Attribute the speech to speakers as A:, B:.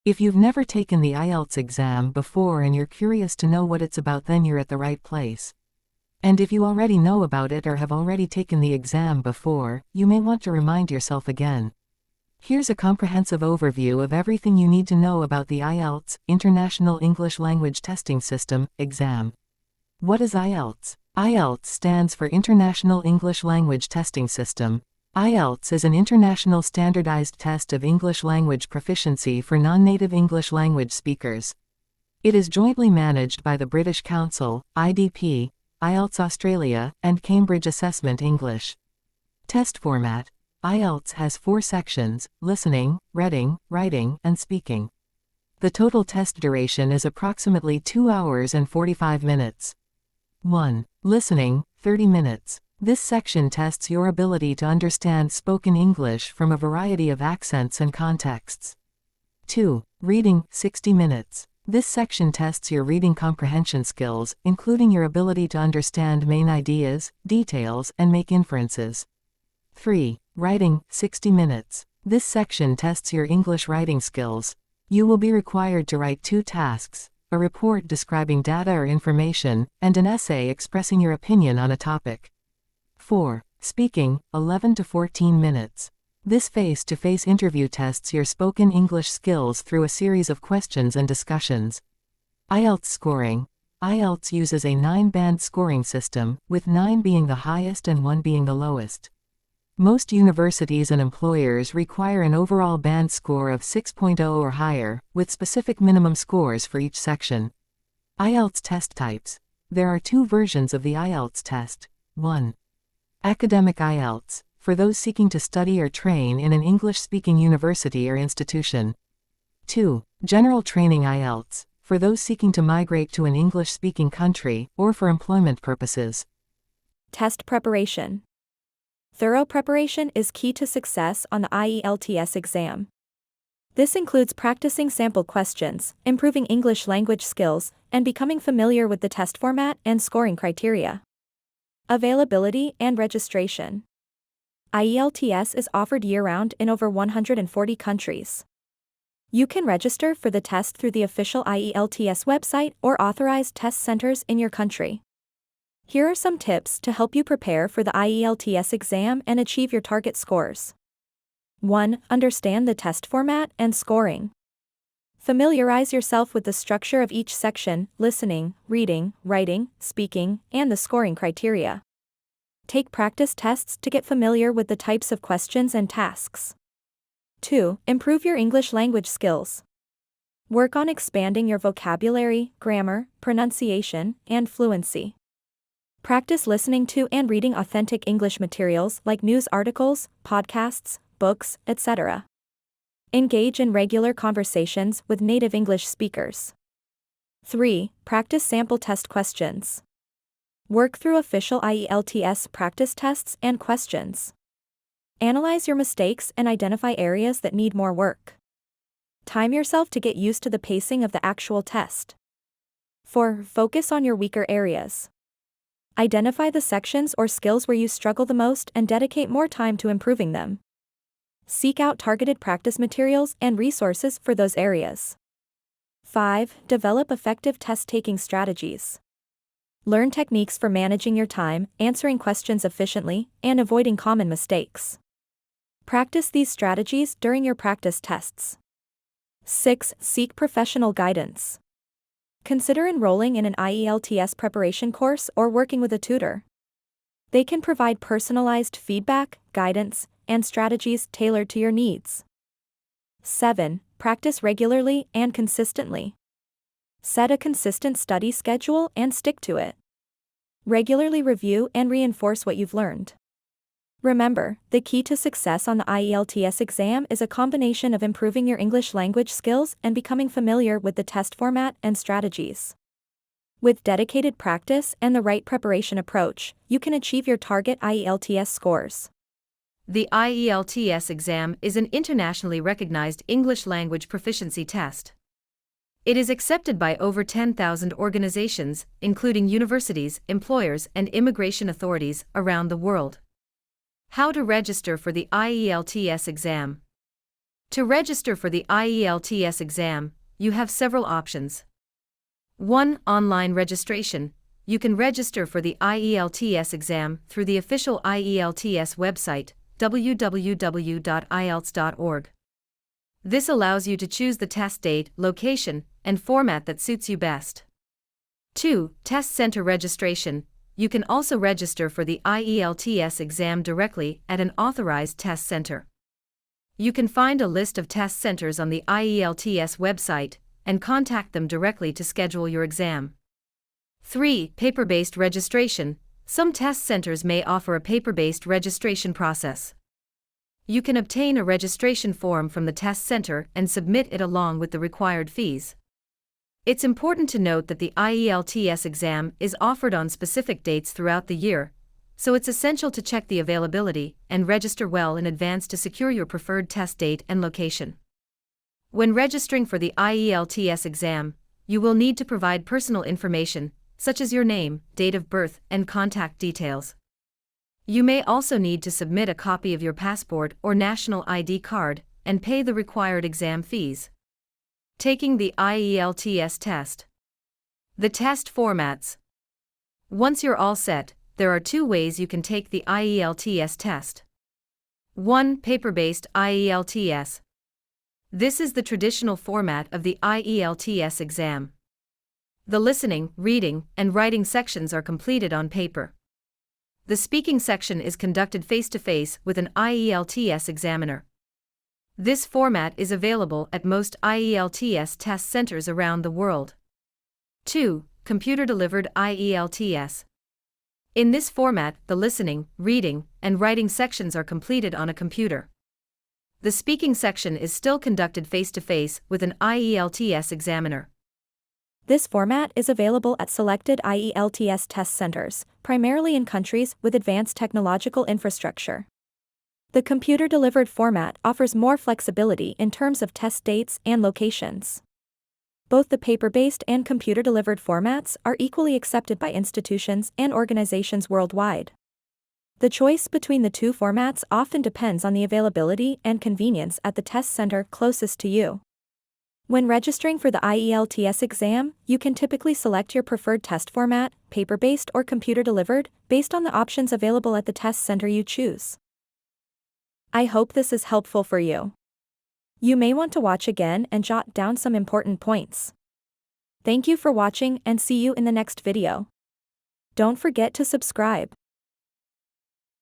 A: If you've never taken the IELTS exam before and you're curious to know what it's about, then you're at the right place. And if you already know about it or have already taken the exam before, you may want to remind yourself again. Here's a comprehensive overview of everything you need to know about the IELTS, International English Language Testing System, exam. What is IELTS? IELTS stands for International English Language Testing System. IELTS is an international standardized test of English language proficiency for non-native English language speakers. It is jointly managed by the British Council, IDP, IELTS Australia, and Cambridge Assessment English. Test format. IELTS has 4 sections: listening, reading, writing, and speaking. The total test duration is approximately 2 hours and 45 minutes. 1. Listening, 30 minutes. This section tests your ability to understand spoken English from a variety of accents and contexts. 2. Reading, 60 minutes. This section tests your reading comprehension skills, including your ability to understand main ideas, details, and make inferences. 3. Writing, 60 minutes. This section tests your English writing skills. You will be required to write 2 tasks, a report describing data or information, and an essay expressing your opinion on a topic. 4. Speaking, 11 to 14 minutes. This face-to-face interview tests your spoken English skills through a series of questions and discussions. IELTS scoring. IELTS uses a 9-band scoring system, with 9 being the highest and 1 being the lowest. Most universities and employers require an overall band score of 6.0 or higher, with specific minimum scores for each section. IELTS test types. There are 2 versions of the IELTS test. 1. Academic IELTS, for those seeking to study or train in an English-speaking university or institution. 2. General Training IELTS, for those seeking to migrate to an English-speaking country, or for employment purposes.
B: Test preparation. Thorough preparation is key to success on the IELTS exam. This includes practicing sample questions, improving English language skills, and becoming familiar with the test format and scoring criteria. Availability and registration. IELTS is offered year-round in over 140 countries. You can register for the test through the official IELTS website or authorized test centers in your country. Here are some tips to help you prepare for the IELTS exam and achieve your target scores. 1. Understand the test format and scoring. Familiarize yourself with the structure of each section: listening, reading, writing, speaking, and the scoring criteria. Take practice tests to get familiar with the types of questions and tasks. 2. Improve your English language skills. Work on expanding your vocabulary, grammar, pronunciation, and fluency. Practice listening to and reading authentic English materials like news articles, podcasts, books, etc. Engage in regular conversations with native English speakers. 3. Practice sample test questions. Work through official IELTS practice tests and questions. Analyze your mistakes and identify areas that need more work. Time yourself to get used to the pacing of the actual test. 4. Focus on your weaker areas. Identify the sections or skills where you struggle the most and dedicate more time to improving them. Seek out targeted practice materials and resources for those areas. 5. Develop effective test-taking strategies. Learn techniques for managing your time, answering questions efficiently, and avoiding common mistakes. Practice these strategies during your practice tests. 6. Seek professional guidance. Consider enrolling in an IELTS preparation course or working with a tutor. They can provide personalized feedback, guidance, and strategies tailored to your needs. 7. Practice regularly and consistently. Set a consistent study schedule and stick to it. Regularly review and reinforce what you've learned. Remember, the key to success on the IELTS exam is a combination of improving your English language skills and becoming familiar with the test format and strategies. With dedicated practice and the right preparation approach, you can achieve your target IELTS scores.
C: The IELTS exam is an internationally recognized English language proficiency test. It is accepted by over 10,000 organizations, including universities, employers, and immigration authorities around the world. How to register for the IELTS exam. To register for the IELTS exam, you have several options. 1. Online registration. You can register for the IELTS exam through the official IELTS website, www.ielts.org. This allows you to choose the test date, location, and format that suits you best. 2. Test center registration. You can also register for the IELTS exam directly at an authorized test center. You can find a list of test centers on the IELTS website and contact them directly to schedule your exam. 3. Paper-based registration. Some test centers may offer a paper-based registration process. You can obtain a registration form from the test center and submit it along with the required fees. It's important to note that the IELTS exam is offered on specific dates throughout the year, so it's essential to check the availability and register well in advance to secure your preferred test date and location. When registering for the IELTS exam, you will need to provide personal information, such as your name, date of birth, and contact details. You may also need to submit a copy of your passport or national ID card and pay the required exam fees. Taking the IELTS test. The test formats. Once you're all set, there are 2 ways you can take the IELTS test. 1. Paper-based IELTS. This is the traditional format of the IELTS exam. The listening, reading, and writing sections are completed on paper. The speaking section is conducted face-to-face with an IELTS examiner. This format is available at most IELTS test centers around the world. 2. Computer-delivered IELTS. In this format, the listening, reading, and writing sections are completed on a computer. The speaking section is still conducted face-to-face with an IELTS examiner.
B: This format is available at selected IELTS test centers, primarily in countries with advanced technological infrastructure. The computer-delivered format offers more flexibility in terms of test dates and locations. Both the paper-based and computer-delivered formats are equally accepted by institutions and organizations worldwide. The choice between the 2 formats often depends on the availability and convenience at the test center closest to you. When registering for the IELTS exam, you can typically select your preferred test format, paper-based or computer-delivered, based on the options available at the test center you choose. I hope this is helpful for you. You may want to watch again and jot down some important points. Thank you for watching and see you in the next video. Don't forget to subscribe.